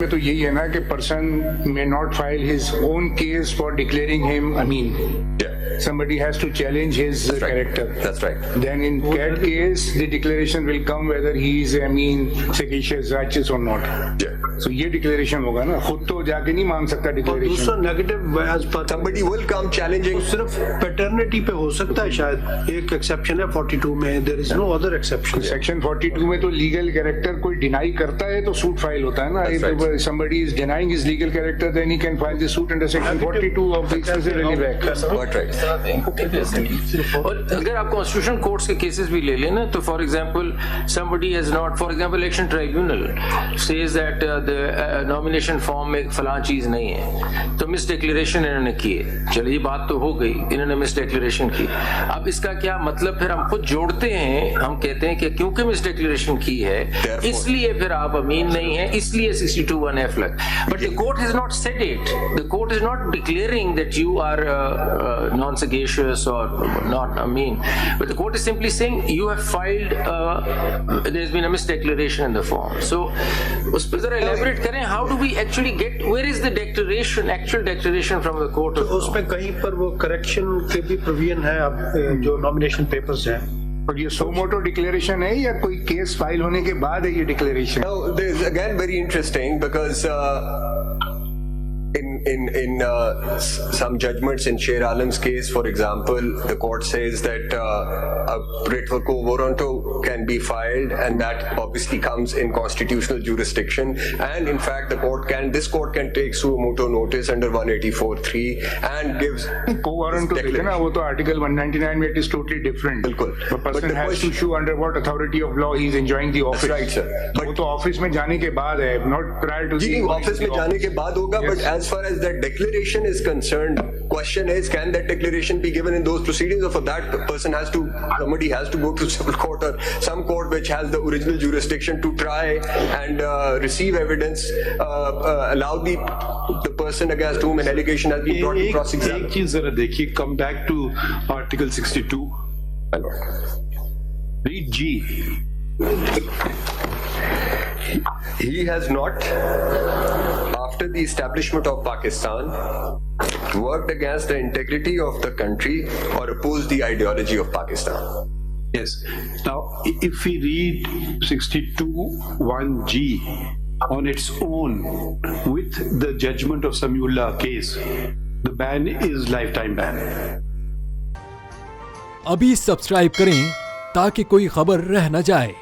में तो यही है ना कि person may not file his own case for declaring him Amin. Yeah. Somebody has to challenge his That's right. character. That's right. Then in that case, the declaration will come whether he is Amin, sagacious, righteous or not. Yeah. So ये declaration होगा ना, खुद तो जाके नहीं मांग सकता और दूसरा declaration. नेगेटिव एज पर Somebody will come challenging. सिर्फ पैटर्निटी पे हो सकता है शायद, एक एक्सेप्शन है 42 में, there is no other exception. Section 42 में तो लीगल कैरेक्टर कोई डिनाई करता है तो सूट फाइल होता है ना. That's right. If somebody is denying his legal character, then he can file the suit under section 42 of the Excessive Act. What right? और अगर आप कॉन्स्टिट्यूशन कोर्ट्स के केसेस भी ले लें ना, तो for example somebody has not, for example election tribunal says that the nomination form में फलां चीज नहीं है, तो मिस डिक्लेरेशन इन्होंने की है. चलिए ये बात तो हो गई, इन्होंने मिस डिक्लेरेशन की. अब इसका क्या मतलब, फिर हम खुद जोड़ते हैं, हम कहते हैं कि क्योंकि मिस डिक्लेरेशन की है इसलिए फिर आप अमीन नहीं है, इसलिए 62(1)(f) लग. But the court has not said it. The court is not declaring that you are non sagacious or not Amin, but the court is simply saying you have filed there's been a misdeclaration in the form. So उस पर जरा elaborate करें, how do we actually get, where is the declaration, actual declaration from the court? उसमें कहीं पर वो correction के भी प्रोविजन है अब जो नॉमिनेशन पेपर्स हैं. और ये सो मोटो डिक्लेरेशन है या कोई केस फाइल होने के बाद है ये declaration? Now, this is again very interesting because in some judgments in Sher Alam's case, for example, the court says that a writ for quo warranto can be filed, and that obviously comes in constitutional jurisdiction. And in fact, this court can take suo motu notice under 184(3) and gives को warrant तो देखे ना, वो तो article 199 में it is totally different. बिल्कुल. The But person the has to question- show under what authority of law he is enjoying the office. That's right, sir. वो तो ऑफिस में जाने के बाद है, not prior to. जी ऑफिस में जाने के बाद होगा, Yes. but as far as that declaration is concerned, question is, can that declaration be given in those proceedings, or for that somebody has to go to civil court or some court which has the original jurisdiction to try and receive evidence, allow the person against whom an allegation has been brought to cross-examine. एक चीज जरा देखिए, come back to Article 62. My lord. Read G. He has not, after the establishment of Pakistan, worked against the integrity of the country or opposed the ideology of Pakistan. Yes. Now, if we read 62(1)(g) on its own with the judgment of Samiullah case, the ban is lifetime ban. अभी subscribe करें ताकि कोई खबर रह न जाए.